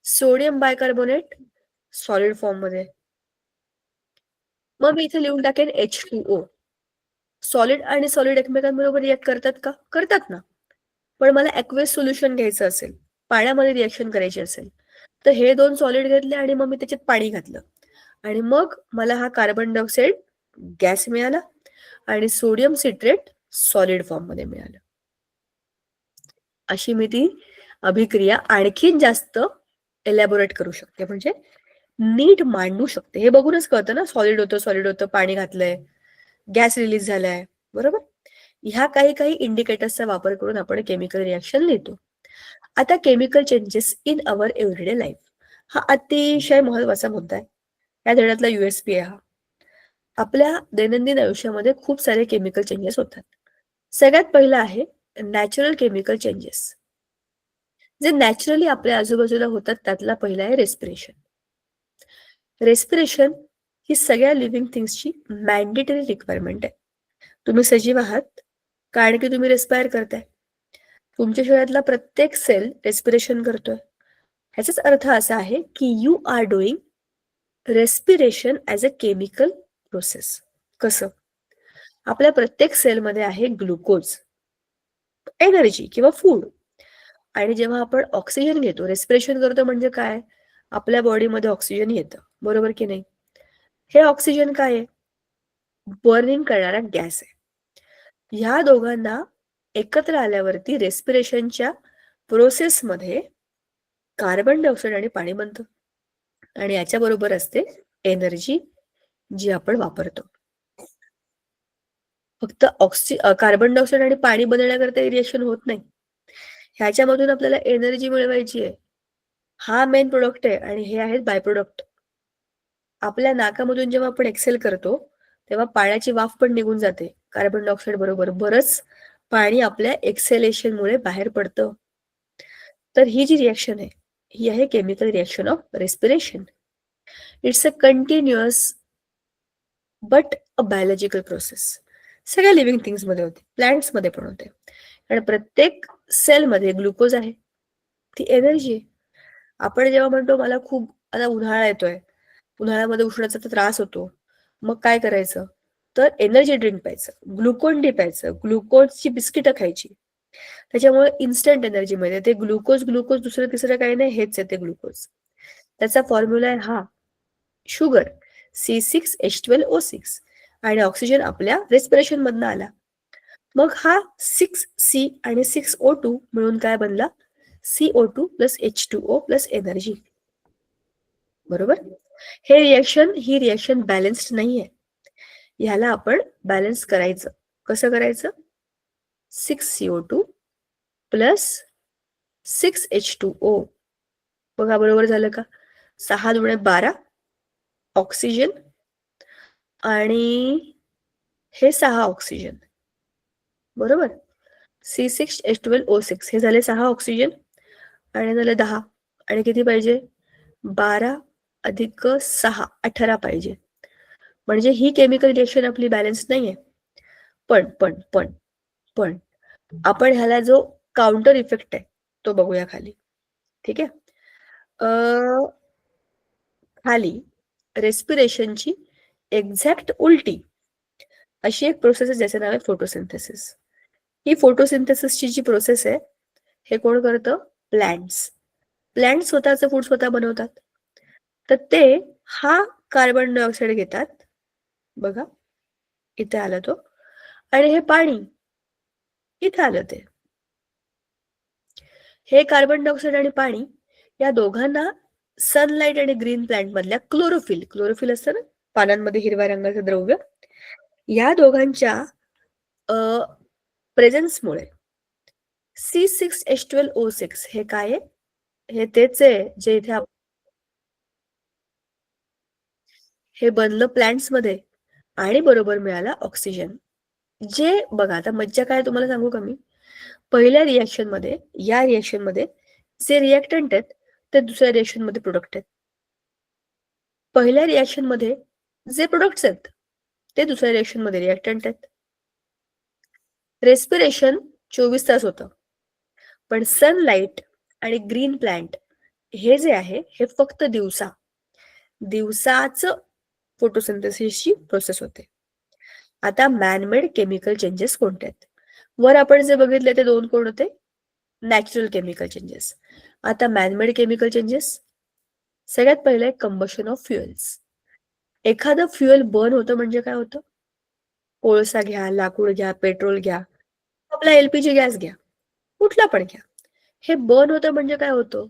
सोडियम बायकार्बोनेट सॉलिड फॉर्म मध्ये, मग मी इथे लिहून टाकेन H2O. सॉलिड आणि सॉलिड एकमेकांबरोबर रिॲक्ट करतात का? करतात ना. पण मला ॲक्वेस सोल्युशन घ्यायचं असेल, पाण्यामध्ये रिॲक्शन करायची असेल, तर हे 2 सॉलिड घेतले आणि मग मी त्याच्यात पाणी घातलं आणि मग मला हा कार्बन डायऑक्साईड गॅस मिळाला आणि सोडियम सिट्रेट सॉलिड फॉर्म मध्ये मिळालं. अशी मी ती अभिक्रिया आणखीन जास्त एलॅबोरेट करू शकते, म्हणजे नीट मांडू शकते. हे बघूनच कळतं ना, सॉलिड होतं, पाणी घातलंय, गॅस रिलीज झालाय, बरोबर. ह्या काही इंडिकेटर्सचा वापर करून आपण केमिकल रिॲक्शन लिहितो. आता chemical changes in our everyday life हा अतिशय महत्वाचा मुद्दा आहे. या धड्यातला USP आहे हा. आपल्या दैनंदिन आयुष्यामध्ये खूप सारे केमिकल चेंजेस होतात. सगळ्यात पहिलं आहे नॅचरल केमिकल चेंजेस. जे नॅचरली आपल्या आजूबाजूला होतात त्यातला पहिला आहे रेस्पिरेशन. रेस्पिरेशन ही सगळ्या लिव्हिंग थिंग्सची मॅन्डेटरी रिक्वायरमेंट आहे. तुम्ही सजीव आहात कारण की तुम्ही रेस्पायर करताय. तुमच्या शरीरातला प्रत्येक सेल रेस्पिरेशन करतोय. ह्याचाच अर्थ असा आहे की you are doing respiration as a chemical process. कसं? आपल्या प्रत्येक सेलमध्ये आहे ग्लुकोज, एनर्जी किंवा फूड, आणि जेव्हा आपण ऑक्सिजन घेतो, रेस्पिरेशन करतो म्हणजे काय? आपल्या बॉडीमध्ये ऑक्सिजन येतं, बरोबर की नाही? हे ऑक्सिजन काय आहे? बर्निंग करणारा गॅस आहे. ह्या दोघांना एकत्र आल्यावरती रेस्पिरेशनच्या प्रोसेसमध्ये कार्बन डायऑक्साईड आणि पाणी बनतं आणि याच्या बरोबर असते एनर्जी जी आपण वापरतो. फक्त कार्बन डायऑक्साईड आणि पाणी बनवण्याकरता रिएक्शन होत नाही. ह्याच्यामधून आपल्याला एनर्जी मिळवायची आहे. हा मेन प्रोडक्ट आहे आणि हे आहेत बाय प्रोडक्ट. आपल्या नाकामधून जेव्हा आपण एक्सेल करतो तेव्हा पाण्याची वाफ पण निघून जाते कार्बन डायऑक्साईड बरोबर. बरंच पाणी आपल्या एक्सेलेशनमुळे बाहेर पडतं. तर ही जी रिएक्शन आहे ही आहे chemical reaction of respiration. It's a continuous but a biological process. सगळ्या लिव्हिंग थिंग्स मध्ये होते, प्लांट्स मध्ये पण होते. कारण प्रत्येक सेलमध्ये ग्लुकोज आहे, ती एनर्जी आहे. आपण जेव्हा म्हणतो मला खूप आता उन्हाळा येतोय, उन्हाळ्यामध्ये उष्णतेचा त्रास होतो, मग काय करायचं? तर एनर्जी ड्रिंक प्यायचं, ग्लुकोन डी प्यायचं, ग्लुकोजची बिस्किटं खायची. त्याच्यामुळे इन्स्टंट एनर्जी मिळते. ते ग्लुकोज दुसरं तिसरं काही नाही, हेच आहे ते ग्लुकोज. त्याचा फॉर्म्युला आहे हा शुगर C6H12O6 आणि ऑक्सिजन आपल्या रेस्पिरेशन मधनं आला. मग हा 6C आणि 6O2 मिळून काय बनला? CO2 plus H2O plus energy, बरोबर. ही रिएक्शन बॅलन्स्ड नाहीये. ह्याला आपण बॅलन्स करायचं. कसं करायचं? 6CO2 plus 6H2O. बघा बरोबर झालं का? 6 दुणे 12 ऑक्सिजन आणि हे 6 ऑक्सिजन, बरोबर. C6H12O6 हे झाले 6 ऑक्सिजन आणि झाले 10 आणि किती पाहिजे? 12 अधिक 6 18 पाहिजे. म्हणजे ही केमिकल रिएक्शन आपली बॅलन्स नाहीये. पण आपण ह्याला जो काउंटर इफेक्ट आहे तो बघूया खाली. ठीक आहे. खाली रेस्पिरेशनची एक्झॅक्ट उलटी अशी एक प्रोसेस आहे ज्याचं नाव आहे फोटोसिंथेसिस. ही फोटोसिंथेसिसची जी प्रोसेस आहे हे कोण करतं? प्लांट्स स्वतःचं फूड स्वतः बनवतात. तर ते हा कार्बन डायऑक्साईड घेतात, बघा इथे आलं तो, आणि हे पाणी इथे आलं ते. हे कार्बन डायऑक्साईड आणि पाणी या दोघांना सनलाईट आणि ग्रीन प्लांट मधल्या क्लोरोफिल असतं ना, पानांमध्ये हिरव्या रंगाचं द्रव्य, या दोघांच्या प्रेझेन्समुळे C6H12O6 हे काय आहे? हे तेच आहे जे इथे हे बनलं प्लांट्स मध्ये आणि बरोबर मिळाला ऑक्सिजन. जे बघा आता मज्जा काय तुम्हाला सांगू का मी? पहिल्या रिएक्शन मध्ये, या रिएक्शन मध्ये जे रिएक्टंट आहेत ते दुसऱ्या रिएक्शन मध्ये प्रोडक्ट आहेत. पहिल्या रिएक्शन मध्ये जे प्रोडक्ट्स आहेत ते दुसऱ्या रिएक्शन मध्ये रिएक्टंट आहेत. रेस्पिरेशन 24 तास होतं, पण सनलाइट आणि ग्रीन प्लांट हे जे आहे हे फक्त दिवसाच फोटोसिंथेसिसची प्रोसेस होते. आता मॅनमेड केमिकल चेंजेस कोणते आहेत? वर आपण जे बघितले ते 2 कोण होते? Natural chemical changes. आता मॅनमेड केमिकल चेंजेस, सगळ्यात पहिले आहे कंबशन ऑफ फ्युएल्स. एखादं फ्युएल बर्न होतं म्हणजे काय होतं? कोळसा घ्या, लाकूड घ्या, पेट्रोल घ्या, आपला LPG गॅस घ्या, कुठला पण घ्या. हे बर्न होतं म्हणजे काय होतं?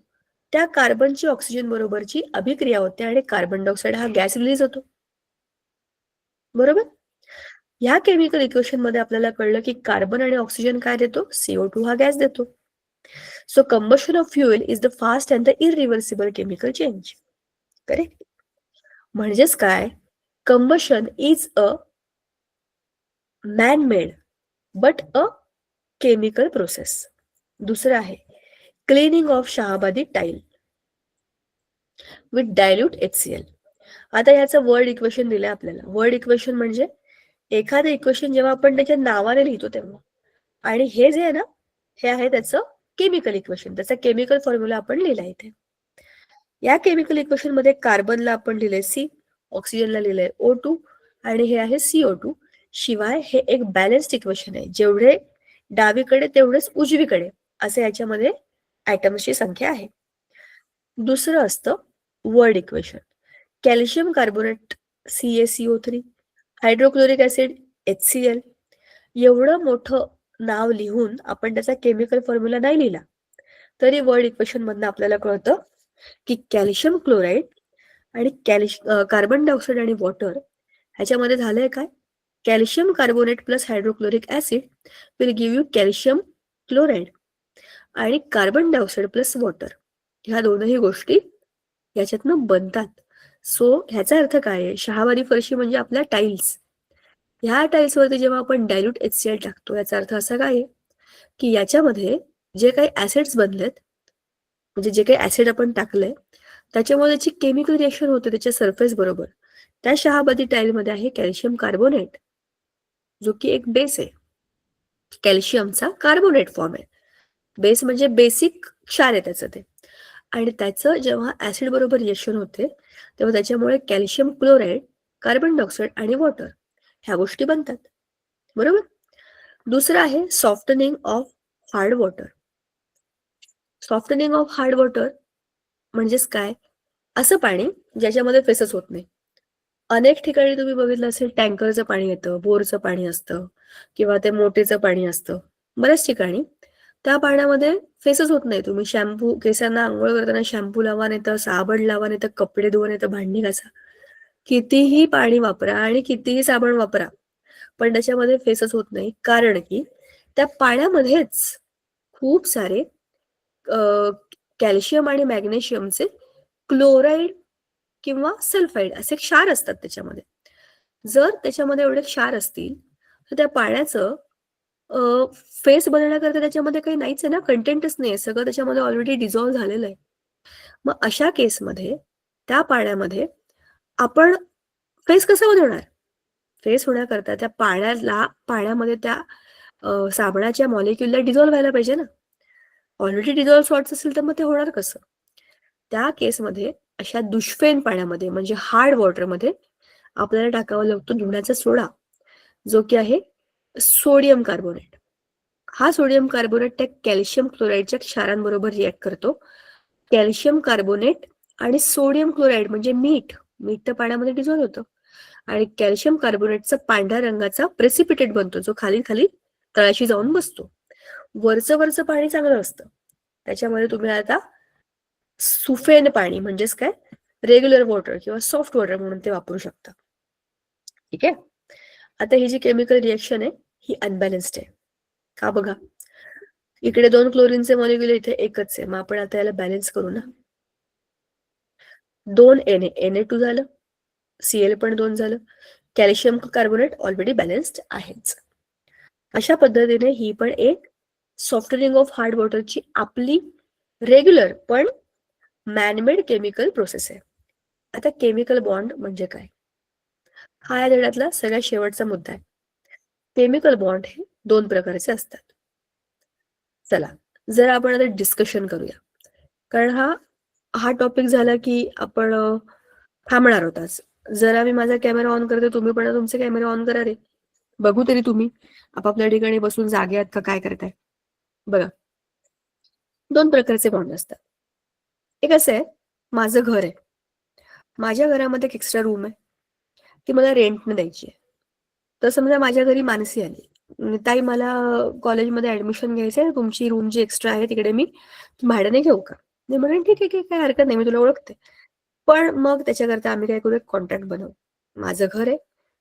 त्या कार्बनची ऑक्सिजन बरोबरची अभिक्रिया होते आणि कार्बन डायऑक्साईड हा गॅस रिलीज होतो. बरोबर? ह्या केमिकल इक्वेशन मध्ये आपल्याला कळलं की कार्बन आणि ऑक्सिजन काय देतो? CO2 हा गॅस देतो. So combustion of fuel is the fast and the irreversible chemical change. Correct? म्हणजेच काय? Combustion is a man-made but a chemical process. दुसरं आहे cleaning of Shahabadi tile with dilute HCl. आता याचं वर्ड इक्वेशन दिलंय आपल्याला. वर्ड इक्वेशन म्हणजे एखादं इक्वेशन जेव्हा आपण त्याच्या नावाने लिहितो तेव्हा, आणि हे जे आहे ना, हे आहे त्याचं केमिकल इक्वेशन. त्याचा केमिकल फॉर्म्युला आपण लिहिला इथे. या केमिकल इक्वेशन मध्ये कार्बनला आपण लिहिलंय C, ऑक्सिजनला लिहिलंय O2 आणि हे आहे CO2. शिवाय हे एक बॅलन्स्ड इक्वेशन आहे. जेवढे डावीकडे तेवढेच उजवीकडे असे याच्यामध्ये ॲटम्सची संख्या आहे. दुसरं असतं word equation. Calcium carbonate CaCO3, hydrochloric acid HCl. एवढं मोठं नाव लिहून आपण त्याचा केमिकल फॉर्म्युला नाही लिहिला तरी वर्ड इक्वेशन मधनं आपल्याला कळतं की कॅल्शियम क्लोराईड आणि कार्बन डायऑक्साईड आणि वॉटर ह्याच्यामध्ये झालंय काय? Calcium carbonate plus hydrochloric acid will give you calcium chloride आणि कार्बन डायऑक्साईड प्लस वॉटर. ह्या दोनही गोष्टी याच्यातनं बनतात. सो ह्याचा अर्थ काय आहे? शहावारी फरशी म्हणजे आपल्या टाईल्स. ह्या टाईल्स वरती जेव्हा आपण डायल्यूट HCl टाकतो याचा अर्थ असा काय आहे की याच्यामध्ये जे काही ऍसिड्स बनलेत, म्हणजे जे काही ऍसिड आपण टाकलंय त्याच्यामुळे त्याची केमिकल रिएक्शन होते त्याच्या सरफेस बरोबर. त्या शहाबादी टाईल मध्ये आहे कॅल्शियम कार्बोनेट, जो की एक बेस आहे. कॅल्शियमचा कार्बोनेट फॉर्म आहे. बेस म्हणजे बेसिक क्षार आहे त्याचं ते. आणि त्याचं जेव्हा ऍसिड बरोबर रिएक्शन होते तेव्हा त्याच्यामुळे कॅल्शियम क्लोराईड, कार्बन डायऑक्साईड आणि वॉटर ह्या गोष्टी बनतात. बरोबर? दुसरं आहे softening of hard water. Softening of hard water म्हणजेच काय? असं पाणी ज्याच्यामध्ये फेसच होत नाही. अनेक ठिकाणी तुम्ही बघितलं असेल टँकरचं पाणी येतं, बोरचं पाणी असतं किंवा ते मोटेचं पाणी असतं. बऱ्याच ठिकाणी त्या पाण्यामध्ये फेसच होत नाही. तुम्ही शॅम्पू, केसांना आंघोळ करताना शॅम्पू लावा, नाही तर साबण लावा, नाही तर कपडे धुवा, नाही तर भांडी घासा, कितीही पाणी वापरा आणि कितीही साबण वापरा, पण त्याच्यामध्ये फेसच होत नाही. कारण की त्या पाण्यामध्येच खूप सारे कॅल्शियम आणि मॅग्नेशियमचे क्लोराईड किंवा सल्फाईड असे क्षार असतात त्याच्यामध्ये. जर त्याच्यामध्ये एवढे क्षार असतील तर त्या पाण्याचं फेस बनवण्याकरता त्याच्यामध्ये काही नाहीच आहे ना, कंटेंटच नाही, सगळं त्याच्यामध्ये ऑलरेडी डिझॉल्व्ह झालेलं आहे. मग अशा केसमध्ये त्या पाण्यामध्ये आपण फेस कसं बनवणार? फेस होण्याकरता त्या पाण्यामध्ये त्या साबणाच्या मॉलिक्युलला डिझॉल्व्ह व्हायला पाहिजे ना. ऑलरेडी डिझॉल्व्ह सॉल्ट्स असेल तर मग ते होणार कसं? त्या केसमध्ये अशा दुष्फेन पाण्यामध्ये म्हणजे हार्ड वॉटरमध्ये आपल्याला टाकावा लागतो धुण्याचा सोडा, जो की आहे सोडियम कार्बोनेट. हा सोडियम कार्बोनेट त्या कॅल्शियम क्लोराईडच्या क्षारांबरोबर रिॲक्ट करतो. कॅल्शियम कार्बोनेट आणि सोडियम क्लोराईड म्हणजे मीठ तर पाण्यामध्ये डिझॉल्व्ह होतं आणि कॅल्शियम कार्बोनेटचा पांढऱ्या रंगाचा प्रेसिपिटेट बनतो, जो खाली तळाशी जाऊन बसतो. वरचं पाणी चांगलं असतं, त्याच्यामध्ये तुम्ही आता सुफेन पाणी म्हणजेच काय रेग्युलर वॉटर किंवा सॉफ्ट वॉटर म्हणून ते वापरू शकता. ठीक आहे. आता ही जी केमिकल रिएक्शन आहे ही अनबॅलन्स्ड आहे. का बघा, इकडे 2 क्लोरीनचे मॉलिक्युल, इथे एकच आहे. मग आपण आता याला बॅलन्स करू ना. 2 Na2 झालं, Cl पण 2 झालं, कॅल्शियम कार्बोनेट ऑलरेडी बॅलन्स्ड आहेच. अशा पद्धतीने ही पण एक सॉफ्टनिंग ऑफ हार्ड वॉटरची आपली रेग्युलर पण मॅनमेड केमिकल प्रोसेस आहे. आता केमिकल बॉन्ड म्हणजे काय? हा या धड्यातला सगळ्यात शेवटचा मुद्दा आहे. केमिकल बॉन्ड हे 2 प्रकारचे असतात. चला, जर आपण आता डिस्कशन करूया, कारण हा टॉपिक झाला की आपण थांबणार आहोत आज. जरा मी माझा कॅमेरा ऑन करते, तुम्ही पण तुमचे कॅमेरे ऑन करा रे. बघू तरी तुम्ही आपापल्या ठिकाणी बसून जागे आहात का, काय करताय. बघा, 2 प्रकारचे बॉन्ड असतात. एक असं आहे, माझं घर आहे, माझ्या घरामध्ये एक एक्स्ट्रा रूम आहे, ती मला रेंटने द्यायची आहे. तर समजा माझ्या घरी मानसी आली, ताई मला कॉलेजमध्ये ऍडमिशन घ्यायचंय, तुमची रूम जी एक्स्ट्रा आहे तिकडे मी भाड्याने घेऊ का. मी म्हणेन ठीक आहे, काय हरकत नाही, मी तुला ओळखते. पण मग त्याच्याकरता आम्ही काय करू, एक कॉन्ट्रॅक्ट बनवू. माझं घर आहे,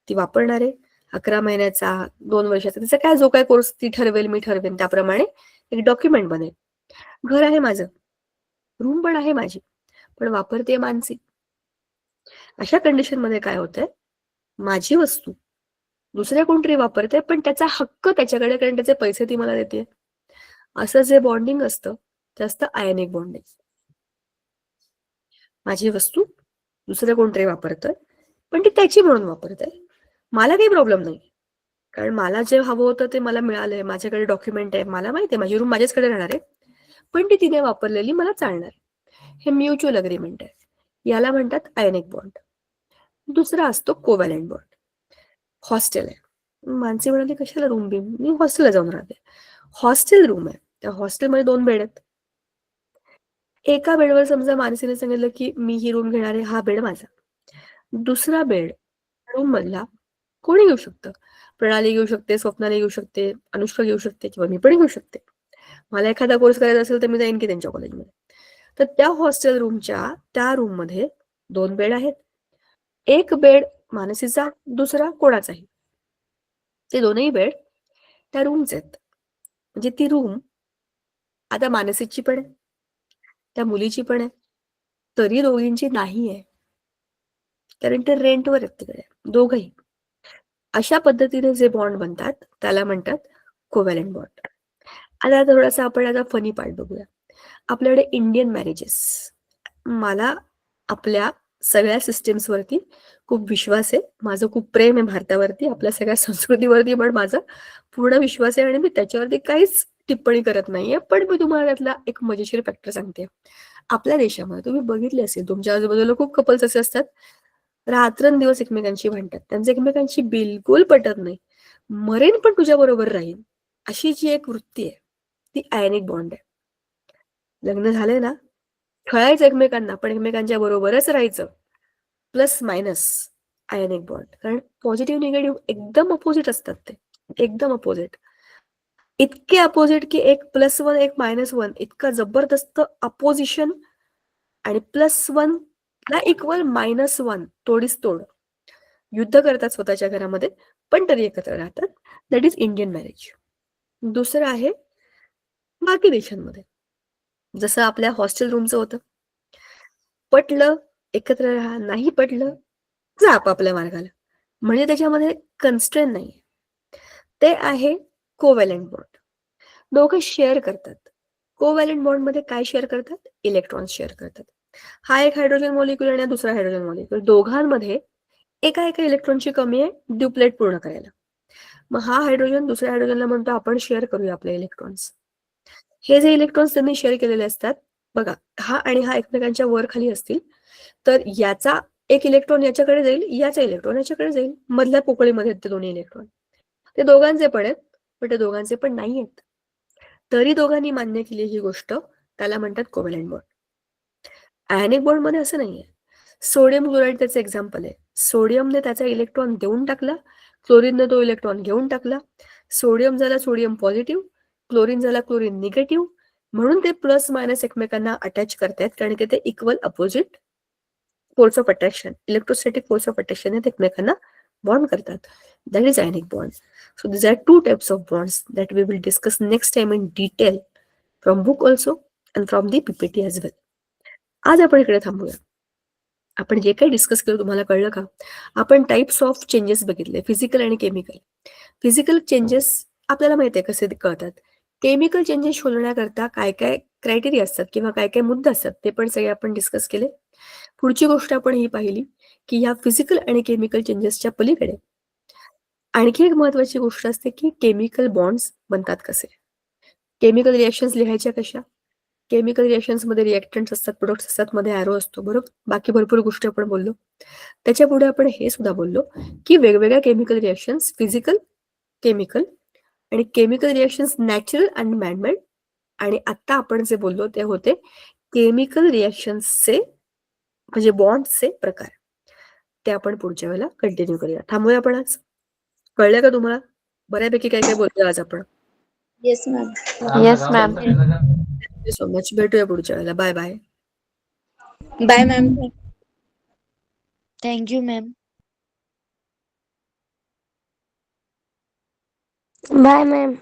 ती वापरणार आहे, 11 महिन्याचा 2 वर्षाचा, तिचा काय जो काय कोर्स ती ठरवेल, मी ठरवेन, त्याप्रमाणे एक डॉक्युमेंट बनेल. घर आहे माझं, रूम पण आहे माझी, पण वापरते मानसी. अशा कंडिशन मध्ये काय होतंय, माझी वस्तू दुसऱ्या कोणतरी वापरते, पण त्याचा हक्क त्याच्याकडे, कारण त्याचे पैसे ती मला देते. असं जे बॉन्डिंग असतं ते असतं आयनिक बॉन्डिंग. माझी वस्तू दुसरं कोणतरी वापरतोय, पण ती त्याची म्हणून वापरतोय. मला काही प्रॉब्लेम नाही, कारण मला जे हवं होतं ते मला मिळालंय, माझ्याकडे डॉक्युमेंट आहे, मला माहिती आहे माझी रूम माझ्याचकडे राहणार आहे, पण ती तिने वापरलेली मला चालणार. हे म्युच्युअल अग्रीमेंट आहे, याला म्हणतात आयनिक बॉन्ड. दुसरा असतो कोव्हॅलंट बॉन्ड. हॉस्टेल आहे, मानसी म्हणाली कशाला रूम बिम, मी हॉस्टेलला जाऊन राहते. हॉस्टेल रूम आहे, त्या हॉस्टेलमध्ये 2 बेड आहेत. एका बेडवर समजा मानसीने सांगितलं की मी ही रूम घेणार आहे, हा बेड माझा. दुसरा बेड रूम मधला कोणी घेऊ शकतं, प्रणाली घेऊ शकते, स्वप्नाली घेऊ शकते, अनुष्का घेऊ शकते, किंवा मी पण घेऊ शकते. मला एखादा कोर्स करायचा असेल तर मी जाईन की त्यांच्या कॉलेजमध्ये. तर त्या हॉस्टेल रूमच्या त्या रूम मध्ये 2 बेड आहेत. एक बेड मानसीचा, दुसरा कोणाचाही. ते दोनही बेड त्या रूमचे आहेत. म्हणजे ती रूम आता मानसीची पण आहे, त्या मुलीची पण आहे, तरी दोघींची नाही आहे, कारण ते रेंटवर आहेत तिकडे दोघही. अशा पद्धतीने जे बॉन्ड बनतात त्याला म्हणतात कोव्हॅलंट बॉन्ड. आता थोडासा आपण आता फनी पार्ट बघूया. आपल्याकडे इंडियन मॅरेजेस, मला आपल्या सगळ्या सिस्टीम्सवरती खूप विश्वास आहे, माझं खूप प्रेम आहे भारतावरती, आपल्या सगळ्या संस्कृतीवरती पण माझा पूर्ण विश्वास आहे, आणि मी त्याच्यावरती काहीच टिप्पणी करत नाहीये. पण मी तुम्हाला त्यातला एक मजेशीर फॅक्टर सांगते. आपल्या देशामध्ये तुम्ही बघितले असेल, तुमच्या आजूबाजूला खूप कपल्स असे असतात, रात्रंदिवस एकमेकांशी भांडतात, त्यांचं एकमेकांशी बिलकुल पटत नाही, मरेन पण तुझ्या बरोबर राहील, अशी जी एक वृत्ती आहे ती आयनिक बॉन्ड आहे. लग्न झालंय ना, खेळायचं एकमेकांना, पण एकमेकांच्या बरोबरच राहायचं, प्लस मायनस आयनिक बॉन्ड. कारण पॉझिटिव्ह निगेटिव्ह एकदम अपोजिट असतात, ते एकदम अपोजिट. इतके अपोजिट की एक +1 एक -1 इतका जबरदस्त अपोजिशन, आणि +1 ला इक्वल -1 तोडीस तोड. युद्ध करतात स्वतःच्या घरामध्ये, पण तरी एकत्र राहतात. That is Indian marriage. दुसरं आहे बाकी देशांमध्ये, जसं आपल्या हॉस्टेल रूमचं होतं, पटलं एकत्र राहा, नाही पटलं जा आपापल्या मार्गाला, म्हणजे त्याच्यामध्ये कन्स्ट्रेन नाही. ते आहे कोव्हॅलंट बॉन्ड. दोघं शेअर करतात. कोव्हॅलंट बॉन्ड मध्ये काय शेअर करतात, इलेक्ट्रॉन्स शेअर करतात. हा एक हायड्रोजन मॉलिक्यूल आणि दुसरा हायड्रोजन मॉलिक्यूल, दोघांमध्ये एका इलेक्ट्रॉनची कमी आहे ड्युप्लेट पूर्ण करायला. मग हा हायड्रोजन दुसऱ्या हायड्रोजनला म्हणतो आपण शेअर करूया आपले इलेक्ट्रॉन्स. हे जे इलेक्ट्रॉन्स त्यांनी शेअर केलेले असतात बघा, हा आणि हा एकमेकांच्या वर खाली असतील, तर याचा एक इलेक्ट्रॉन याच्याकडे जाईल, याचा इलेक्ट्रॉन याच्याकडे जाईल, मधल्या पोकळीमध्ये ते दोन्ही इलेक्ट्रॉन, ते दोघांचे पण आहेत, पण ते दोघांचे पण नाही आहेत, तरी दोघांनी मान्य केली ही गोष्ट, त्याला म्हणतात कोव्हॅलंट बॉन्ड. आयनिक बॉन्ड मध्ये असं नाहीये. सोडियम क्लोराईड त्याचं एक्झाम्पल आहे. सोडियमने त्याचा इलेक्ट्रॉन देऊन टाकला, क्लोरीनने तो इलेक्ट्रॉन घेऊन टाकला. सोडियम झाला सोडियम पॉझिटिव्ह, क्लोरीन झाला क्लोरीन निगेटिव्ह, म्हणून ते प्लस मायनस एकमेकांना अटॅच करतात, कारण की ते equal opposite force of attraction, electrostatic force of attraction एकमेकांना बॉन्ड करतात. That is ionic bond. So these are 2 types of bonds that we will discuss next time in detail from book also and from the PPT as well. आज आपण इकडे थांबूया. आपण जे काही discuss केलं तुम्हाला कळलं का? आपण टाइप्स ऑफ चेंजेस बघितले, फिजिकल आणि केमिकल. फिजिकल चेंजेस आपल्याला माहिती आहे कसे कळतात. केमिकल चेंजेस शोधण्याकरता काय काय क्रायटेरिया असतात किंवा काय काय मुद्दे असतात ते पण सगळे आपण डिस्कस केले. पुढची गोष्ट आपण ही पाहिली की ह्या फिजिकल आणि केमिकल चेंजेसच्या पलीकडे आणखी एक महत्वाची गोष्ट असते की केमिकल बॉन्ड्स बनतात कसे. केमिकल रिएक्शन्स लिहायच्या कशा. केमिकल रिएक्शन्समध्ये रिएक्टंट्स असतात, प्रोडक्ट्स असतात, मध्ये ॲरो असतो, बरोबर. बाकी भरपूर गोष्टी आपण बोललो. त्याच्या पुढे आपण हे सुद्धा बोललो की वेगवेगळ्या केमिकल रिएक्शन्स, फिजिकल, केमिकल आणि केमिकल रिएक्शन्स नॅचरल आणि मॅनमेड. आणि आता आपण जे बोललो ते होते केमिकल रिएक्शन्सचे म्हणजे बॉन्ड्सचे प्रकार. ते आपण पुढच्या वेळेला कंटिन्यू करूया. थांबूया आपण आज. कळलं का तुम्हाला? बऱ्यापैकी काय काय बोलतोय आज आपण. Yes ma'am. Yes ma'am. Thank you so much. भेटूया पुढच्या वेळेला. Bye bye. Bye ma'am. Thank you ma'am. Bye, ma'am.